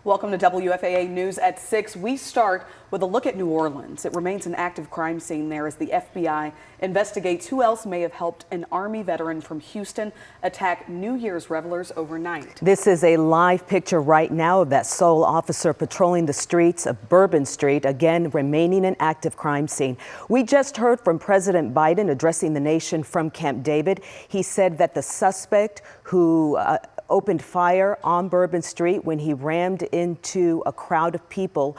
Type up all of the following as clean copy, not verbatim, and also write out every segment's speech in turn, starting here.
Welcome to WFAA News at 6. We start with a look at New Orleans. It remains an active crime scene there as the FBI investigates who else may have helped an Army veteran from Houston attack New Year's revelers overnight. This is a live picture right now of that sole officer patrolling the streets of Bourbon Street, again remaining an active crime scene. We just heard from President Biden addressing the nation from Camp David. He said that the suspect who opened fire on Bourbon Street when he rammed into a crowd of people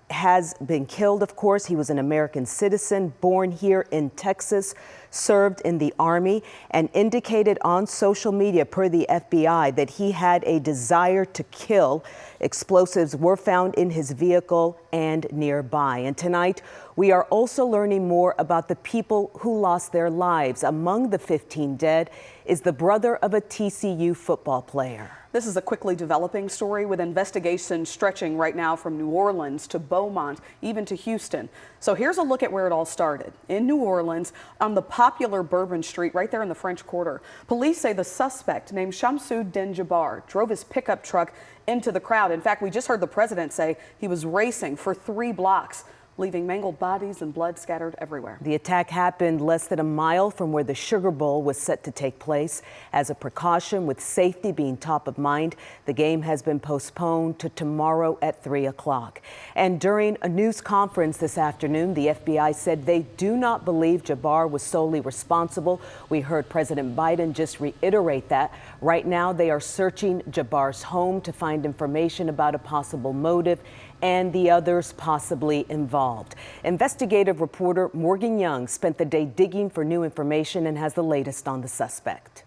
has been killed, of course. He was an American citizen, born here in Texas, served in the Army, and indicated on social media, per the FBI, that he had a desire to kill. Explosives were found in his vehicle and nearby. And tonight, we are also learning more about the people who lost their lives. Among the 15 dead is the brother of a TCU football player. This is a quickly developing story with investigations stretching right now from New Orleans to Beaumont, even to Houston. So here's a look at where it all started. In New Orleans, on the popular Bourbon Street, right there in the French Quarter, police say the suspect named Shamsuddin Jabbar drove his pickup truck into the crowd. In fact, we just heard the president say he was racing for 3 blocks, leaving mangled bodies and blood scattered everywhere. The attack happened less than a mile from where the Sugar Bowl was set to take place. As a precaution, with safety being top of mind, the game has been postponed to tomorrow at 3 o'clock. And during a news conference this afternoon, the FBI said they do not believe Jabbar was solely responsible. We heard President Biden just reiterate that. Right now, they are searching Jabbar's home to find information about a possible motive and the others possibly involved. Investigative reporter Morgan Young spent the day digging for new information and has the latest on the suspect.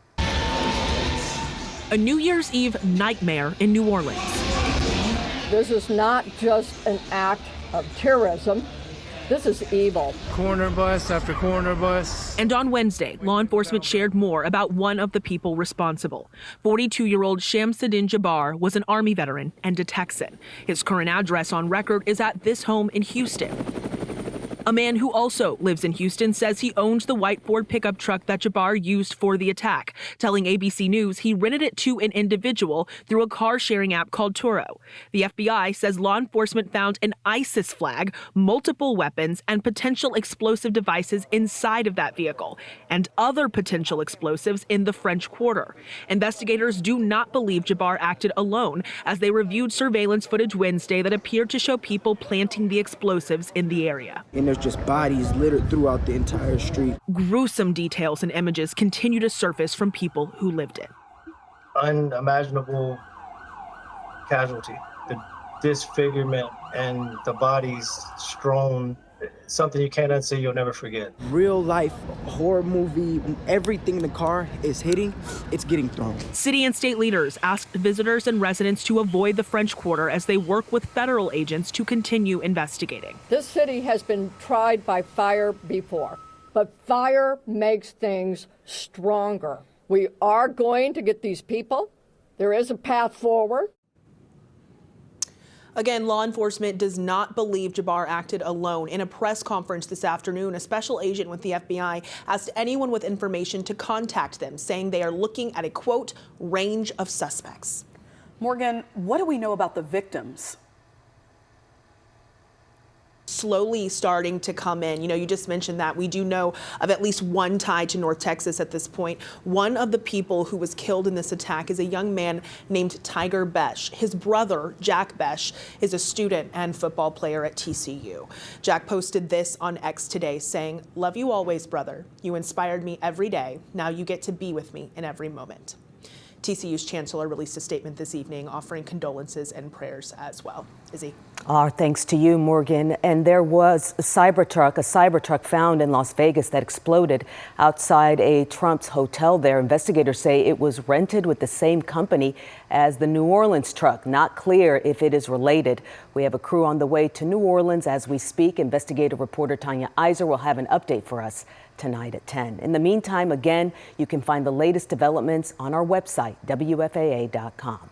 A New Year's Eve nightmare in New Orleans. This is not just an act of terrorism. This is evil. Corner bus after corner bus. And on Wednesday, law enforcement shared more about one of the people responsible. 42-year-old Shamsuddin Jabbar was an Army veteran and a Texan. His current address on record is at this home in Houston. A man who also lives in Houston says he owns the white Ford pickup truck that Jabbar used for the attack, telling ABC News he rented it to an individual through a car-sharing app called Turo. The FBI says law enforcement found an ISIS flag, multiple weapons, and potential explosive devices inside of that vehicle, and other potential explosives in the French Quarter. Investigators do not believe Jabbar acted alone, as they reviewed surveillance footage Wednesday that appeared to show people planting the explosives in the area. And there's just bodies littered throughout the entire street. Gruesome details and images continue to surface from people who lived it. Unimaginable casualty, the disfigurement and the bodies strewn, something you can't unsee, you'll never forget. Real life horror movie, everything the car is hitting, it's getting thrown. City and state leaders asked visitors and residents to avoid the French Quarter as they work with federal agents to continue investigating. This city has been tried by fire before, but fire makes things stronger. We are going to get these people. There is a path forward. Again, law enforcement does not believe Jabbar acted alone. In a press conference this afternoon, a special agent with the FBI asked anyone with information to contact them, saying they are looking at a, quote, range of suspects. Morgan, what do we know about the victims? Slowly starting to come in. You know, you just mentioned that. We do know of at least one tie to North Texas at this point. One of the people who was killed in this attack is a young man named Tiger Besh. His brother, Jack Besh, is a student and football player at TCU. Jack posted this on X today saying, "Love you always, brother. You inspired me every day. Now you get to be with me in every moment." TCU's chancellor released a statement this evening offering condolences and prayers as well. Izzy. Our thanks to you, Morgan. And there was a Cybertruck found in Las Vegas that exploded outside a Trump's hotel there. Investigators say it was rented with the same company as the New Orleans truck. Not clear if it is related. We have a crew on the way to New Orleans as we speak. Investigative reporter Tanya Iser will have an update for us tonight at 10. In the meantime, again, you can find the latest developments on our website, WFAA.com.